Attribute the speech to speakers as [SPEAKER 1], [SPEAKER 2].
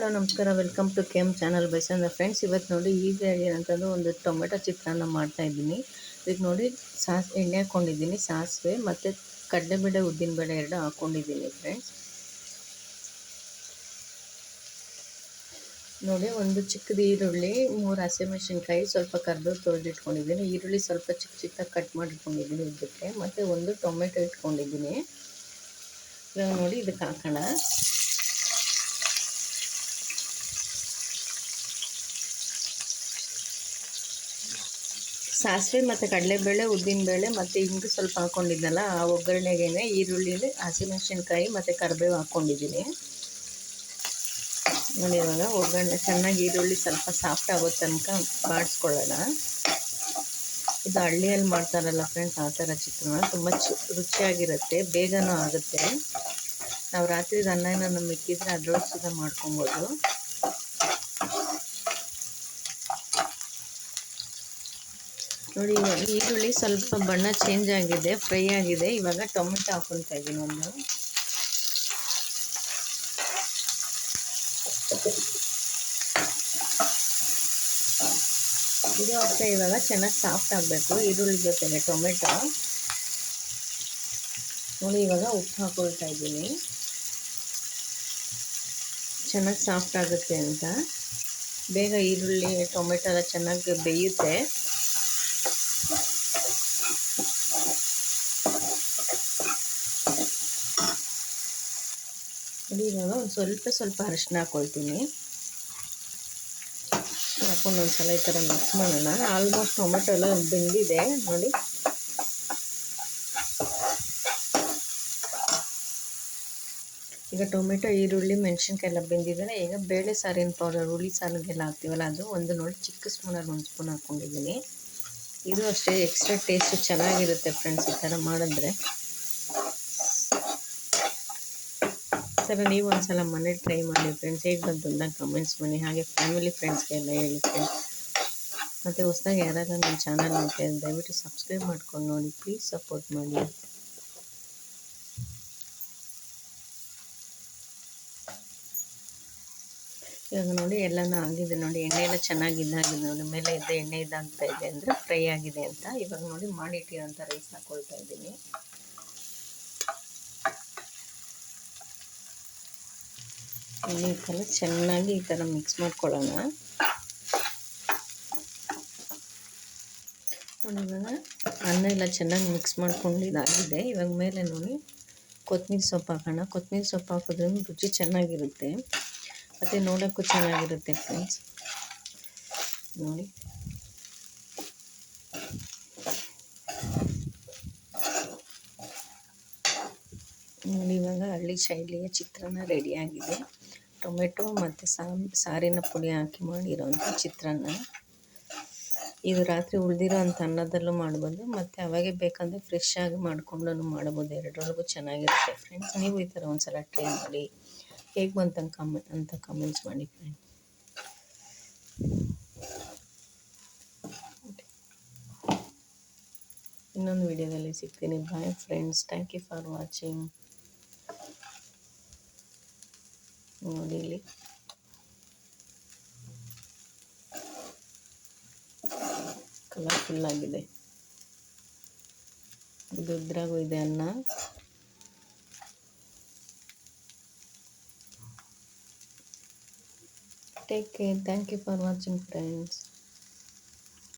[SPEAKER 1] Hello ನಮಸ್ಕಾರ, welcome to KM channel ಬೈಸಂದ friends. ಇವತ್ತು ನೋಡಿ ಈಗ ಏನಂತಂದು ಒಂದು ಟೊಮೆಟೊ ಚಿತ್ರಾನ್ನ ಮಾಡ್ತಾಯಿದ್ದೀನಿ. ಇದಕ್ಕೆ ನೋಡಿ ಎಣ್ಣೆ ಹಾಕ್ಕೊಂಡಿದ್ದೀನಿ, ಸಾಸಿವೆ ಮತ್ತು ಕಡಲೆಬೇಳೆ ಉದ್ದಿನಬೇಳೆ ಎರಡು ಹಾಕ್ಕೊಂಡಿದ್ದೀನಿ ಫ್ರೆಂಡ್ಸ್. ನೋಡಿ ಒಂದು ಚಿಕ್ಕದು ಈರುಳ್ಳಿ, 3 ಹಸಿಮೆಣಸಿನ್ಕಾಯಿ, ಸ್ವಲ್ಪ ಕರಿಬೇವು ತೊಳೆದಿಟ್ಕೊಂಡಿದ್ದೀನಿ. ಈರುಳ್ಳಿ ಸ್ವಲ್ಪ ಚಿಕ್ಕ ಚಿಕ್ಕದಾಗಿ ಕಟ್ ಮಾಡಿಟ್ಕೊಂಡಿದ್ದೀನಿ ಇದಕ್ಕೆ, ಮತ್ತು ಒಂದು ಟೊಮೆಟೊ ಇಟ್ಕೊಂಡಿದ್ದೀನಿ. ಇವಾಗ ನೋಡಿ ಇದಕ್ಕೆ ಹಾಕೋಣ. ಸಾಸಿವೆ ಮತ್ತು ಕಡಲೆಬೇಳೆ ಉದ್ದಿನಬೇಳೆ ಮತ್ತು ಇಂಗು ಸ್ವಲ್ಪ ಹಾಕ್ಕೊಂಡಿದ್ನಲ್ಲ, ಆ ಒಗ್ಗರಣೆಗೆ ಈರುಳ್ಳಿ, ಹಸಿಮೆಣಸಿನ್ಕಾಯಿ ಮತ್ತು ಕರಿಬೇವು ಹಾಕ್ಕೊಂಡಿದ್ದೀನಿ. ನೋಡಿ ಇವಾಗ ಒಗ್ಗರಣೆ ಚೆನ್ನಾಗಿ ಈರುಳ್ಳಿ ಸ್ವಲ್ಪ ಸಾಫ್ಟ್ ಆಗೋ ತನಕ ಬಾಡಿಸ್ಕೊಳ್ಳೋಣ. ಇದು ಹಳ್ಳಿಯಲ್ಲಿ ಮಾಡ್ತಾರಲ್ಲ ಫ್ರೆಂಡ್ಸ್, ಆ ಥರ ಚಿತ್ರಾನ್ನ ತುಂಬ ರುಚಿಯಾಗಿರುತ್ತೆ, ಬೇಗನೂ ಆಗುತ್ತೆ. ನಾವು ರಾತ್ರಿದ ಅನ್ನ ಏನಾದ್ರು ಮಿಕ್ಕಿದ್ರೆ ಅದ್ರೊಳಗೆ ಸುದ ಮಾಡ್ಕೊಬೋದು. ನೋಡಿ ಇವಾಗ ಈರುಳ್ಳಿ ಸ್ವಲ್ಪ ಬಣ್ಣ ಚೇಂಜ್ ಆಗಿದೆ, ಫ್ರೈ ಆಗಿದೆ. ಇವಾಗ ಟೊಮೆಟೊ ಹಾಕ್ಕೊಳ್ತಾ ಇದ್ದೀನಿ ಒಂದು. ಇದು ಅಷ್ಟೇ, ಇವಾಗ ಚೆನ್ನಾಗಿ ಸಾಫ್ಟ್ ಆಗಬೇಕು ಈರುಳ್ಳಿ ಜೊತೆಗೆ ಟೊಮೆಟೊ. ನೋಡಿ ಇವಾಗ ಉಪ್ಪು ಹಾಕ್ಕೊಳ್ತಾ ಇದ್ದೀನಿ, ಚೆನ್ನಾಗಿ ಸಾಫ್ಟ್ ಆಗುತ್ತೆ ಅಂತ. ಬೇಗ ಈರುಳ್ಳಿ ಟೊಮೆಟೊ ಎಲ್ಲ ಚೆನ್ನಾಗಿ ಬೇಯುತ್ತೆ. ನೋಡಿ ಇವಾಗ ಒಂದು ಸ್ವಲ್ಪ ಅರಿಶಿನ ಹಾಕ್ಕೊಳ್ತೀನಿ. ಹಾಕ್ಕೊಂಡು ಒಂದ್ಸಲ ಈ ಥರ ಮಿಕ್ಸ್ ಮಾಡೋಣ. ಆಲ್ಮೋಸ್ಟ್ ಟೊಮೆಟೊ ಎಲ್ಲ ಬೆಂದಿದೆ ನೋಡಿ. ಈಗ ಟೊಮೆಟೊ, ಈರುಳ್ಳಿ, ಮೆಣಸಿನ್ಕಾಯಿ ಎಲ್ಲ ಬೆಂದಿದ್ದಾರೆ. ಈಗ ಬೇಳೆ ಸಾರಿನ ಪೌಡರ್, ಹುಳಿ ಸಾರಿಗೆಲ್ಲ ಹಾಕ್ತೀವಲ್ಲ, ಅದು ಒಂದು ನೋಡಿ ಚಿಕ್ಕ ಸ್ಪೂನಲ್ಲಿ 1 ಸ್ಪೂನ್ ಹಾಕ್ಕೊಂಡಿದ್ದೀನಿ. ಇದು ಅಷ್ಟೇ ಎಕ್ಸ್ಟ್ರಾ ಟೇಸ್ಟ್ ಚೆನ್ನಾಗಿರುತ್ತೆ ಫ್ರೆಂಡ್ಸ್ ಈ ಥರ ಮಾಡಿದ್ರೆ. ಈ ಥರ ನೀವು ಒಂದ್ಸಲ ಮನೇಲಿ ಟ್ರೈ ಮಾಡಿ ಫ್ರೆಂಡ್ಸ್, ಹೇಗೆ ಬಂತು ಅಂತ ಕಮೆಂಟ್ಸ್ ಮಾಡಿ. ಹಾಗೆ ಫ್ಯಾಮಿಲಿ ಫ್ರೆಂಡ್ಸ್ಗೆಲ್ಲ ಹೇಳಿ ಫ್ರೆಂಡ್ಸ್. ಮತ್ತು ಹೊಸದಾಗಿ ಯಾರಾದ್ರೂ ನನ್ನ ಚಾನಲ್ ನೋಡ್ತಾ ಇದ್ದರೆ ದಯವಿಟ್ಟು ಸಬ್ಸ್ಕ್ರೈಬ್ ಮಾಡ್ಕೊಂಡು ನೋಡಿ, ಪ್ಲೀಸ್ ಸಪೋರ್ಟ್ ಮಾಡಿ. ಇವಾಗ ನೋಡಿ ಎಲ್ಲನೂ ಆಗಿದೆ ನೋಡಿ, ಎಣ್ಣೆ ಎಲ್ಲ ಚೆನ್ನಾಗಿ ಇದಾಗಿದೆ ನೋಡಿ. ಮೇಲೆ ಎಣ್ಣೆ ಇದಾಗ್ತಾ ಇದೆ ಅಂದರೆ ಫ್ರೈ ಆಗಿದೆ ಅಂತ. ಇವಾಗ ನೋಡಿ ಮಾಡಿಟ್ಟಿರೋಂಥ ರೈಸ್ ಹಾಕ್ಕೊಳ್ತಾ ಇದ್ದೀನಿ. ಈ ಥರ ಚೆನ್ನಾಗಿ ಈ ಥರ ಮಿಕ್ಸ್ ಮಾಡ್ಕೊಳ್ಳೋಣ. ನೋಡಿ ಇವಾಗ ಅನ್ನ ಎಲ್ಲ ಚೆನ್ನಾಗಿ ಮಿಕ್ಸ್ ಮಾಡ್ಕೊಂಡು ಇದಾಗಿದೆ. ಇವಾಗ ಮೇಲೆ ನೋಡಿ ಕೊತ್ತಂಬರಿ ಸೊಪ್ಪು ಹಾಕೋಣ. ಕೊತ್ತಂಬರಿ ಸೊಪ್ಪು ಹಾಕಿದ್ರೂ ರುಚಿ ಚೆನ್ನಾಗಿರುತ್ತೆ ಮತ್ತು ನೋಡೋಕ್ಕೂ ಚೆನ್ನಾಗಿರುತ್ತೆ ಫ್ರೆಂಡ್ಸ್. ನೋಡಿ ನೋಡಿ ಇವಾಗ ಹಳ್ಳಿ ಶೈಲಿಯ ಚಿತ್ರಾನ್ನ ರೆಡಿಯಾಗಿದೆ. ಟೊಮೆಟೊ ಮತ್ತು ಸಾರಿನ ಪುಡಿ ಹಾಕಿ ಮಾಡಿರೋಂಥ ಚಿತ್ರಾನ್ನ. ಇದು ರಾತ್ರಿ ಉಳಿದಿರೋ ಅಂಥ ಅನ್ನದಲ್ಲೂ ಮಾಡ್ಬೋದು, ಮತ್ತು ಅವಾಗೆ ಬೇಕಂದರೆ ಫ್ರೆಶ್ ಆಗಿ ಮಾಡ್ಕೊಂಡು ಮಾಡ್ಬೋದು. ಎರಡರೊಳಗೂ ಚೆನ್ನಾಗಿರುತ್ತೆ ಫ್ರೆಂಡ್ಸ್. ನೀವು ಈ ಥರ ಒಂದ್ಸಲ ಟ್ರೈ ಮಾಡಿ, ಹೇಗೆ ಬಂತು ಅಂತ ಕಮೆಂಟ್ಸ್ ಮಾಡಿ ಫ್ರೆಂಡ್ಸ್. ಇನ್ನೊಂದು ವಿಡಿಯೋದಲ್ಲಿ ಸಿಗ್ತೀನಿ. Bye friends, thank you for watching. ನೋಡಿ ಇಲ್ಲಿ ಕಲರ್ಫುಲ್ ಆಗಿದೆ, ಇದು ಇದ್ರಾಗೂ ಇದೆ ಅನ್ನ. Take care, thank you for watching friends.